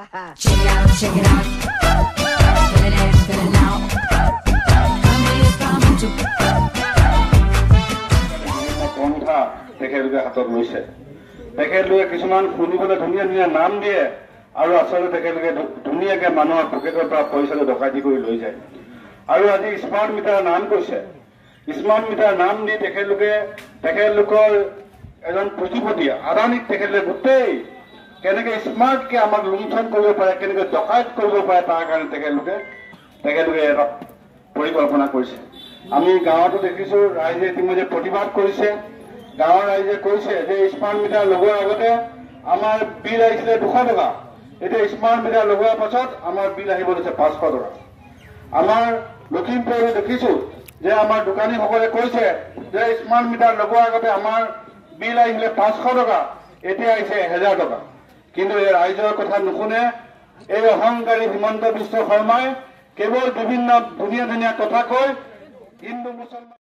Check it out, check it out. Feel it now. Coming to পন্থা তেখেতলোকে হাতত লৈছে। তেখেতলোকে কিছুমান শুনিবলৈ ধুনীয়া ধুনীয়া নাম দিয়ে আৰু আচলতে তেখেতলোকে ধুনীয়াকে মানুহৰ পকেটৰ পৰা পইচাটো ডকাইতি কৰি লৈ যায়। আৰু আজি স্মাৰ্ট মিটাৰ নাম কৈছে। স্মাৰ্ট মিটাৰ নাম দি তেখেতলোকৰ এজন পুঁজিপতি আদানীক তেখেতলোকে গোটেই কেনেকে স্মাৰ্টকে আমাক লুণ্ঠন কৰিব পাৰে, কেনেকে ডকাইত কৰিব পাৰে তাৰ কাৰণে তেখেতলোকে এটা পৰিকল্পনা কৰিছে। আমি গাঁৱতো দেখিছো ৰাইজে ইতিমধ্যে প্ৰতিবাদ কৰিছে। গাঁৱৰ ৰাইজে কৈছে যে স্মাৰ্ট মিটাৰ লগোৱাৰ আগতে আমাৰ বিল আহিছিলে 200 টকা, এতিয়া স্মাৰ্ট মিটাৰ লগোৱাৰ পাছত আমাৰ বিল আহিব লৈছে 500 টকা। আমাৰ লখিমপুৰত দেখিছো যে আমাৰ দোকানীসকলে কৈছে যে স্মাৰ্ট মিটাৰ লগোৱাৰ আগতে আমাৰ বিল আহিছিলে 500 টকা, এতিয়া আহিছে 1000 টকা। কিন্তু এই ৰাইজৰ কথা নুশুনে। এই অহংকাৰী হিমন্ত বিশ্ব শৰ্মাই কেৱল বিভিন্ন ধুনীয়া ধুনীয়া কথা কৈ হিন্দু মুছলমান